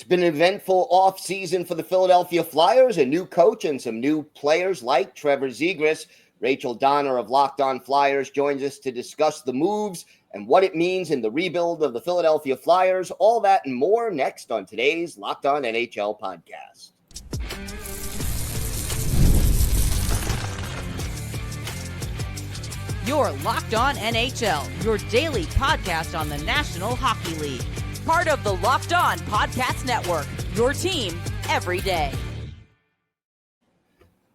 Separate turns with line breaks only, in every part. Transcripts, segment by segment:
been an eventful offseason for the Philadelphia Flyers, a new coach and some new players like Trevor Zegras. Rachel Donner of Locked On Flyers joins us to discuss the moves and what it means in the rebuild of the Philadelphia Flyers. All that and more next on today's Locked On NHL Podcast.
You're Locked On NHL, your daily podcast on the National Hockey League. Part of the Locked On Podcast Network, your team every day.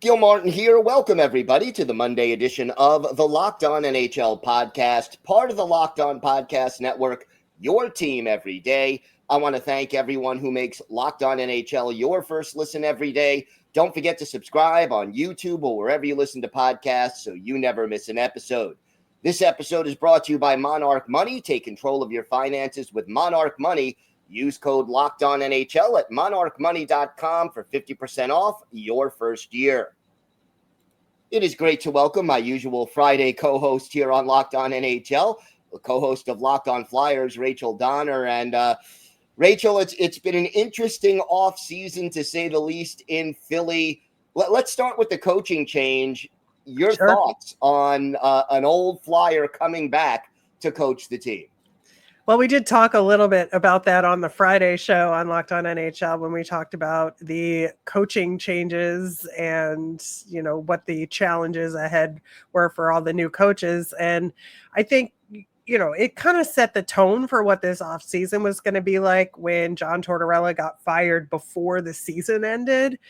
Gil Martin here. Welcome, everybody, to the Monday edition of the Locked On NHL Podcast, part of the Locked On Podcast Network, your team every day. I want to thank everyone who makes Locked On NHL your first listen every day. Don't forget to subscribe on YouTube or wherever you listen to podcasts so you never miss an episode. This episode is brought to you by Monarch Money. Take control of your finances with Monarch Money. Use code LOCKEDONNHL at monarchmoney.com for 50% off your first year. It is great to welcome my usual Friday co-host here on Locked On NHL, the co-host of Locked On Flyers, Rachel Donner. And Rachel, it's been an interesting offseason to say the least in Philly. Let's start with the coaching change. Your thoughts on an old Flyer coming back to coach the team?
Well, we did talk a little bit about that on the Friday show on Locked On NHL when we talked about the coaching changes and, what the challenges ahead were for all the new coaches. And I think, it kind of set the tone for what this offseason was going to be like when John Tortorella got fired before the season ended.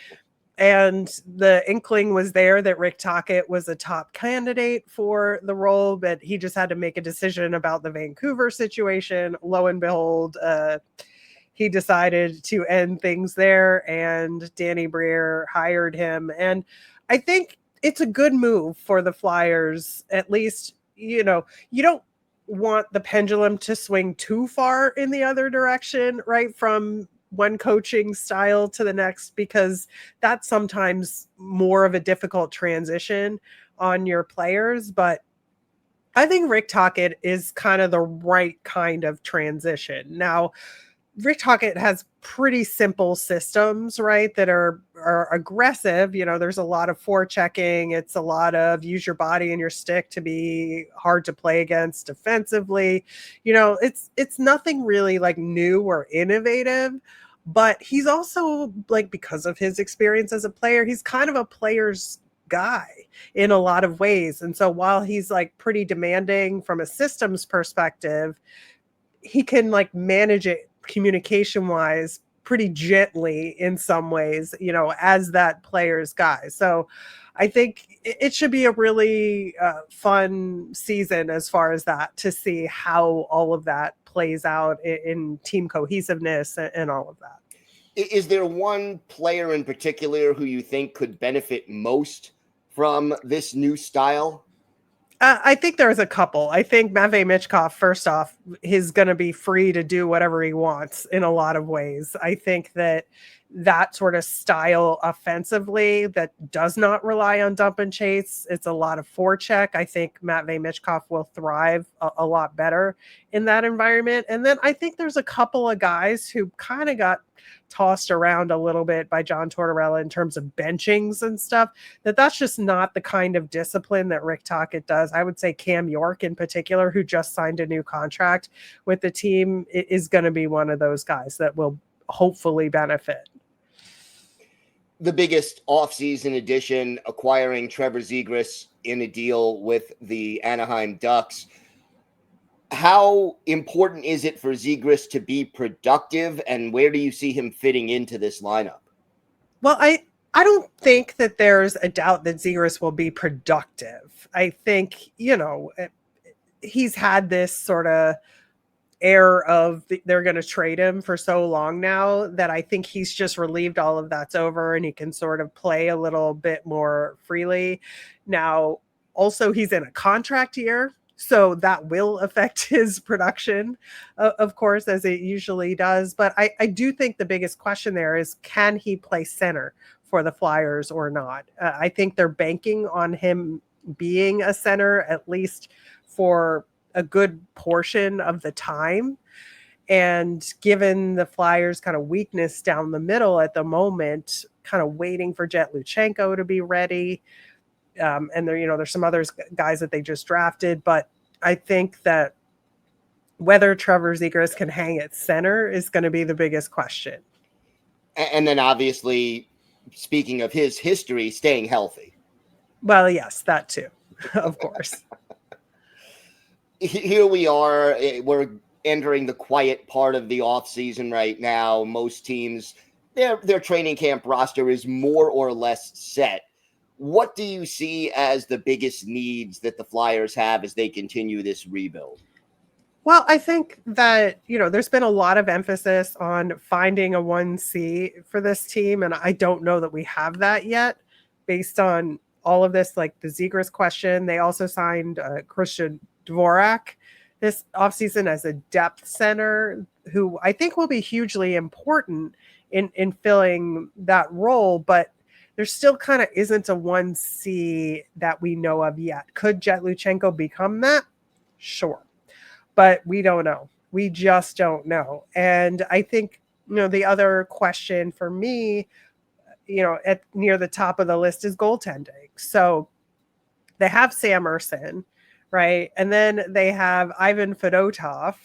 And the inkling was there that Rick Tocchet was a top candidate for the role, but he just had to make a decision about the Vancouver situation. Lo and behold, he decided to end things there, and Danny Briere hired him. And I think it's a good move for the Flyers. At least, you don't want the pendulum to swing too far in the other direction, right? From one coaching style to the next, because that's sometimes more of a difficult transition on your players. But I think Rick Tocchet is kind of the right kind of transition. Now, Rick Tocchet has pretty simple systems, right, that are aggressive. There's a lot of forechecking. It's a lot of use your body and your stick to be hard to play against defensively. It's nothing really like new or innovative, but he's also, like, because of his experience as a player, he's kind of a player's guy in a lot of ways. And so while he's like pretty demanding from a systems perspective, he can like manage it communication wise pretty gently in some ways, as that player's guy. So I think it should be a really fun season as far as that, to see how all of that plays out in team cohesiveness and all of that.
Is there one player in particular who you think could benefit most from this new style?
I think there's a couple. I think Matvei Michkov, first off, is going to be free to do whatever he wants in a lot of ways. I think that sort of style offensively that does not rely on dump and chase, it's a lot of forecheck. I think Matvei Michkov will thrive a lot better in that environment. And then I think there's a couple of guys who kind of got tossed around a little bit by John Tortorella in terms of benchings and stuff, that's just not the kind of discipline that Rick Tocchet does. I would say Cam York in particular, who just signed a new contract with the team, is going to be one of those guys that will hopefully benefit.
The biggest offseason addition, acquiring Trevor Zegras in a deal with the Anaheim Ducks. How important is it for Zegras to be productive, and where do you see him fitting into this lineup?
Well, I don't think that there's a doubt that Zegras will be productive. I think, he's had this sort of air of they're going to trade him for so long now that I think he's just relieved all of that's over and he can sort of play a little bit more freely. Now, also, he's in a contract year, so that will affect his production, of course, as it usually does. But I do think the biggest question there is, can he play center for the Flyers or not? I think they're banking on him being a center, at least for a good portion of the time. And given the Flyers' kind of weakness down the middle at the moment, kind of waiting for Jet Luchenko to be ready. And there's some other guys that they just drafted, but I think that whether Trevor Zegras can hang at center is going to be the biggest question.
And then obviously, speaking of his history, staying healthy.
Well, yes, that too, of course.
Here we are. We're entering the quiet part of the offseason right now. Most teams, their training camp roster is more or less set. What do you see as the biggest needs that the Flyers have as they continue this rebuild?
Well, I think that, there's been a lot of emphasis on finding a 1C for this team, and I don't know that we have that yet based on all of this, like the Zegras question. They also signed Christian Dvorak this offseason as a depth center, who I think will be hugely important in filling that role, but there still kind of isn't a 1C that we know of yet. Could Jet Luchenko become that? Sure. But we don't know. We just don't know. And I think, the other question for me, at near the top of the list is goaltending. So they have Sam Ersson, right? And then they have Ivan Fedotov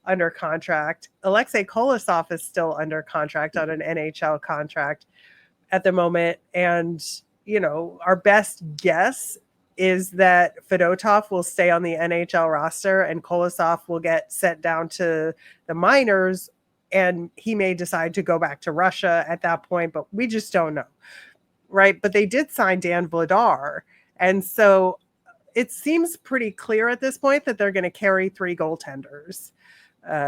under contract. Alexei Kolosov is still under contract on an NHL contract at the moment. And, our best guess is that Fedotov will stay on the NHL roster and Kolosov will get sent down to the minors, and he may decide to go back to Russia at that point, but we just don't know, right? But they did sign Dan Vladar, and so it seems pretty clear at this point that they're going to carry 3 goaltenders,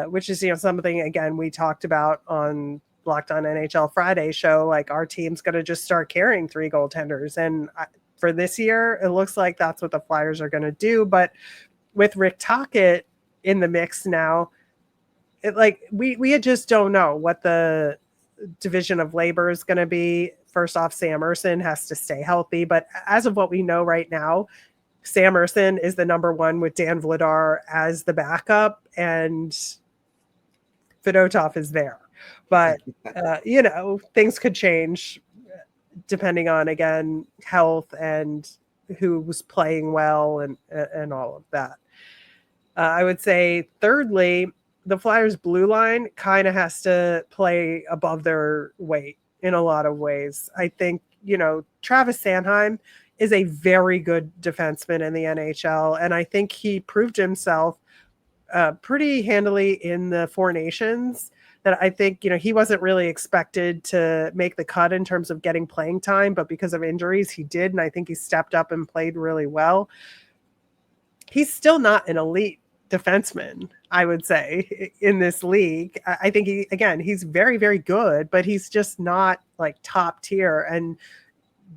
which is, something, again, we talked about on Locked On NHL Friday show. Like, our team's going to just start carrying 3 goaltenders, and for this year, it looks like that's what the Flyers are going to do. But with Rick Tocchet in the mix now, we just don't know what the division of labor is going to be. First off, Sam Ersson has to stay healthy. But as of what we know right now, Sam Ersson is the number one with Dan Vladar as the backup, and Fedotov is there. But, things could change depending on, again, health and who's playing well and all of that. I would say, thirdly, the Flyers' blue line kind of has to play above their weight in a lot of ways. I think, Travis Sanheim is a very good defenseman in the NHL, and I think he proved himself pretty handily in the Four Nations. That I think, he wasn't really expected to make the cut in terms of getting playing time, but because of injuries, he did. And I think he stepped up and played really well. He's still not an elite defenseman, I would say, in this league. I think he's very, very good, but he's just not like top tier. And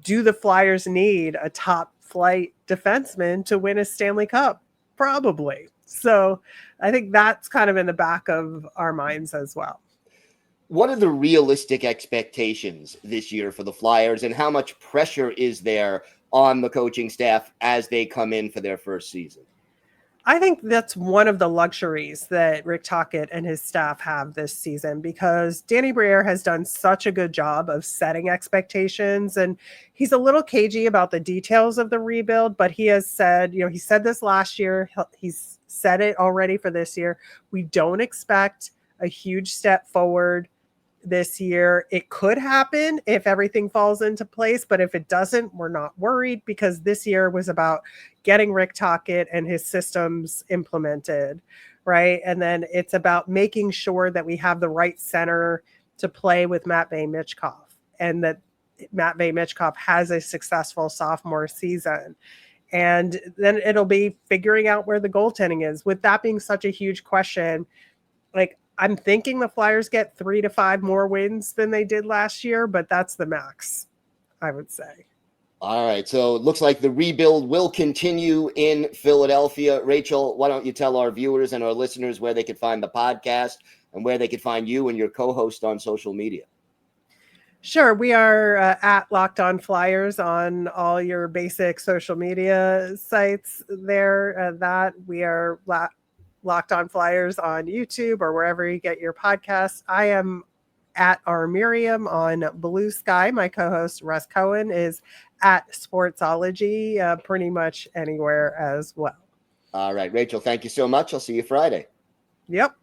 do the Flyers need a top flight defenseman to win a Stanley Cup? Probably. So I think that's kind of in the back of our minds as well.
What are the realistic expectations this year for the Flyers, and how much pressure is there on the coaching staff as they come in for their first season?
I think that's one of the luxuries that Rick Tocchet and his staff have this season, because Danny Briere has done such a good job of setting expectations, and he's a little cagey about the details of the rebuild, but he has said, he said this last year, he's said it already for this year. We don't expect a huge step forward this year. It could happen if everything falls into place, but if it doesn't, we're not worried, because this year was about getting Rick Tocchet and his systems implemented, right? And then it's about making sure that we have the right center to play with Matvei Michkov, and that Matvei Michkov has a successful sophomore season. And then it'll be figuring out where the goaltending is. With that being such a huge question, I'm thinking the Flyers get 3 to 5 more wins than they did last year, but that's the max, I would say.
All right. So it looks like the rebuild will continue in Philadelphia. Rachel, why don't you tell our viewers and our listeners where they could find the podcast and where they could find you and your co-host on social media?
Sure. We are at Locked On Flyers on all your basic social media sites there. That we are Locked On Flyers on YouTube or wherever you get your podcasts. I am at our Miriam on Blue Sky. My co-host Russ Cohen is at Sportsology, pretty much anywhere as well.
All right, Rachel, thank you so much. I'll see you Friday.
Yep.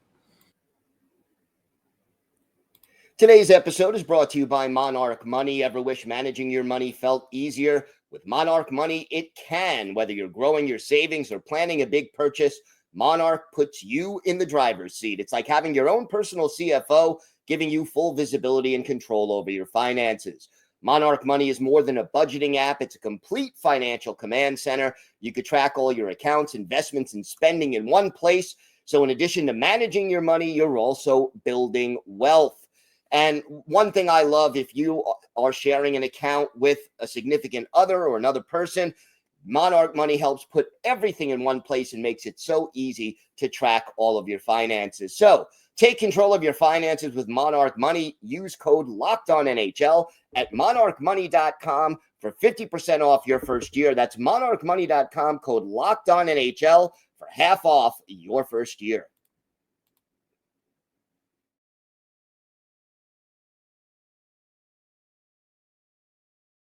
Today's episode is brought to you by Monarch Money. Ever wish managing your money felt easier? With Monarch Money, it can. Whether you're growing your savings or planning a big purchase, Monarch puts you in the driver's seat. It's like having your own personal CFO, giving you full visibility and control over your finances. Monarch Money is more than a budgeting app. It's a complete financial command center. You could track all your accounts, investments, and spending in one place. So in addition to managing your money, you're also building wealth. And one thing I love, if you are sharing an account with a significant other or another person, Monarch Money helps put everything in one place and makes it so easy to track all of your finances. So take control of your finances with Monarch Money. Use code LOCKEDONNHL at monarchmoney.com for 50% off your first year. That's monarchmoney.com, code LOCKEDONNHL for half off your first year.